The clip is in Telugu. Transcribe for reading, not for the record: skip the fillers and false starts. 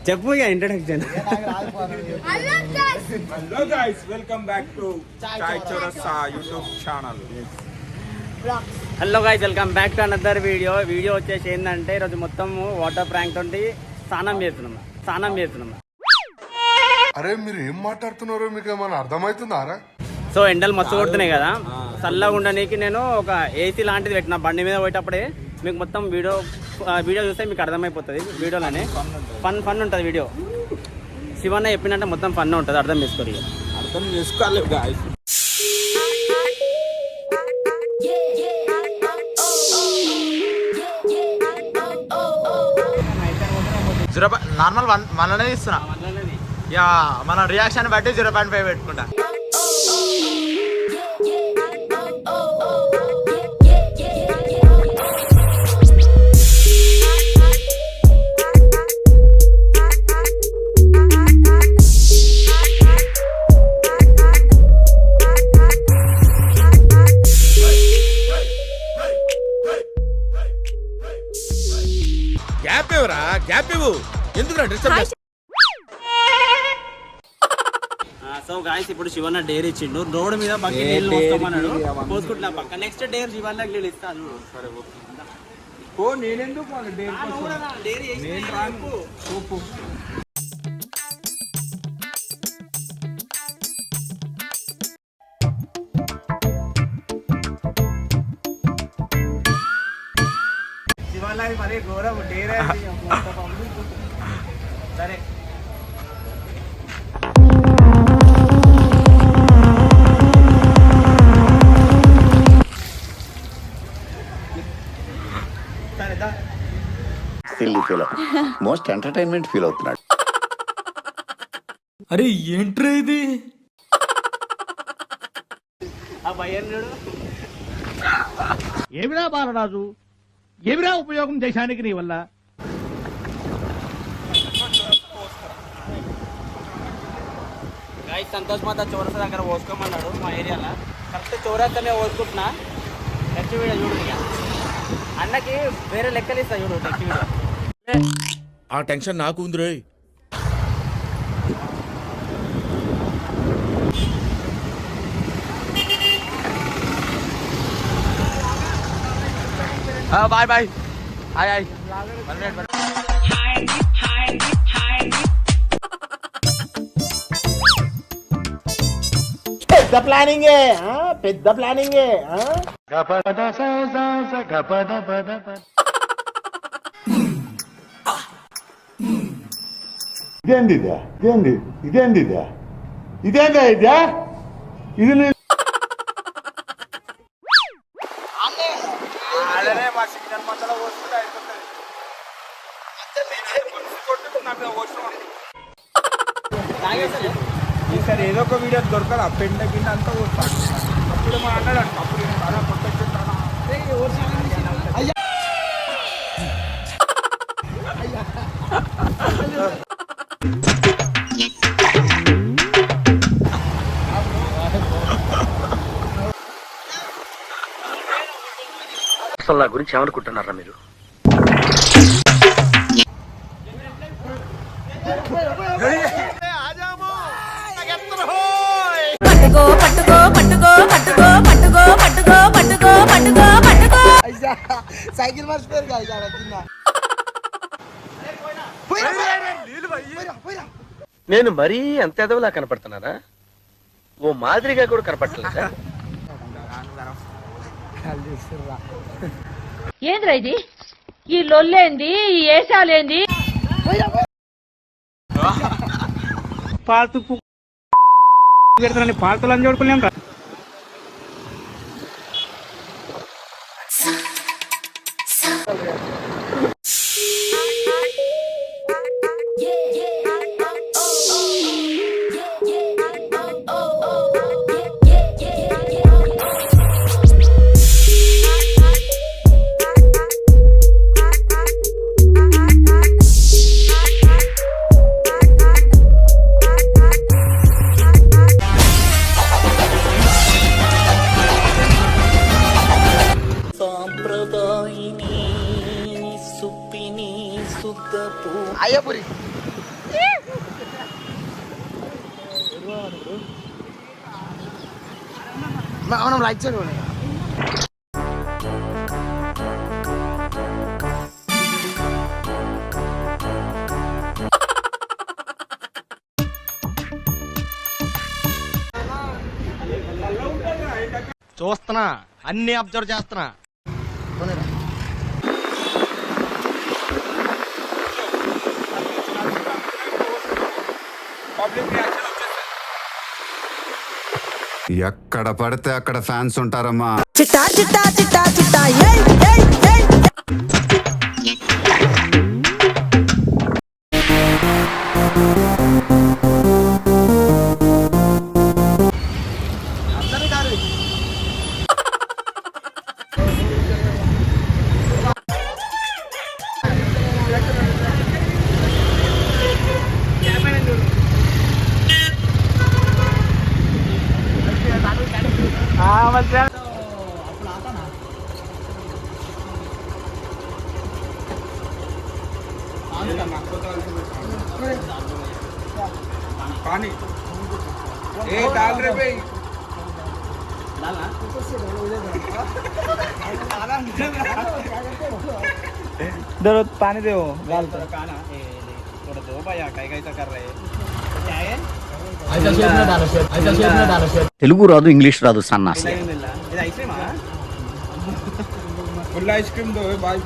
చెప్పు ఇక introduction. Hello guys, welcome back to Chai Chaurasta YouTube channel. Hello guys, welcome back to another video వచ్చేసి ఏంటంటే ఈరోజు మొత్తం వాటర్ ప్రాంక్ తోటి స్నానం చేస్తున్నాం. అరే మీరు ఏం మాట్లాడుతున్నారో మీకు ఏమైనా అర్థమవుతుందారా? సో ఎండలు మస్తు కొడుతున్నాయి కదా, చల్లగా ఉండడానికి నేను ఒక ఏసీ లాంటిది పెట్టిన బండి మీద పోయేటప్పుడే. మీకు మొత్తం వీడియో చూస్తే మీకు అర్థమైపోతుంది. వీడియోలోనే ఫన్ ఉంటుంది వీడియో. శివన్న చెప్పినట్టే మొత్తం ఫన్ ఉంటుంది, అర్థం చేసుకోవాలి గాయ్స్. నార్మల్ మననే ఇస్తున్నా. మన రియాక్షన్ బట్టి 0.5 పెట్టుకుంటా. గ్యాప్ ఇవ్వు, ఎందుకు డిస్టర్బ్. సో గాయస్, ఇప్పుడు శివన్న డేర్ ఇచ్చిండు. రోడ్ మీద బకెట్ నీళ్ళు పోసుకోమన్నాడు, పోసుకుంటున్నా పక్క. నెక్స్ట్ డేర్ శివన్నకి నీళ్ళు ఇస్తాను. నేనెందుకు శివన్నది మరి ఘోరం డేర్. సరే మోస్ట్ ఎంటర్టైన్మెంట్ ఫీల్ అవుతున్నాడు. అరే ఏంట్రా ఇది? ఆ భయ్యనుడు ఏమిరా బాలరాజు, ఏమిరా ఉపయోగం దేశానికి నీ వల్ల? గాయస్, సంతోష్ మాత చౌరస్తా దగ్గర పోసుకోమన్నాడు మా ఏరియాలో. కరెక్ట్ చౌరస్తానే పోసుకుంటున్నా. టెక్స్ట్ వీడియో చూడు. ఇక అన్నకి వేరే లెక్కలు ఇస్తా చూడు టెక్స్ట్ వీడియో. ఆ టెన్షన్ నాకు ఉంది రోయ్. Bye bye. హాయ్. పెద్ద ప్లానింగే. ఇదేందిదా ఇది మా సిగ్నల్ మధ్యలో పోసుకుంటే అయిపోతుంది. ఈసారి ఏదో ఒక వీడియో దొరకదు. ఆ పెండ కింద అంతా పోస్తాను. అప్పుడు మా అన్నాడు అంట, అప్పుడు అలా కొట్టేస్తాను. అసలు నా గురించి ఏమనుకుంటున్నారా మీరు? సైకిల్ మర్చిపోయారు. నేను మరీ అంత ఎదవలా కనపడుతున్నారా? ఓ మాదిరిగా కూడా కనపడలేదా? ఏంద్రా ఇది? ఈ లొల్లేంది, ఈ ఏసాలేంది? పాలతులు అని చూడుకున్నాం కదా. అయ్యపురి మనం రైట్ సైడ్ పోనీ. చూస్తున్నా, అన్ని అబ్జర్వ్ చేస్తున్నా. పబ్లిక్ రియాక్షన్ ఎక్కడ పడితే అక్కడ ఫ్యాన్స్ ఉంటారమ్మా. చిట్టా చిట్టా చిట్టా చిట్టా ఏయ్ ఏయ్ ఏయ్. पानी ए डाल रे भाई दो पानी दे थोड़ा दो भाई कई कई कर रहे क्या है తెలుగు రాదు, ఇంగ్లీష్ రాదు సన్నాసి. ఇది ఐస్ క్రీమా फुल आइसक्रीम दो भाई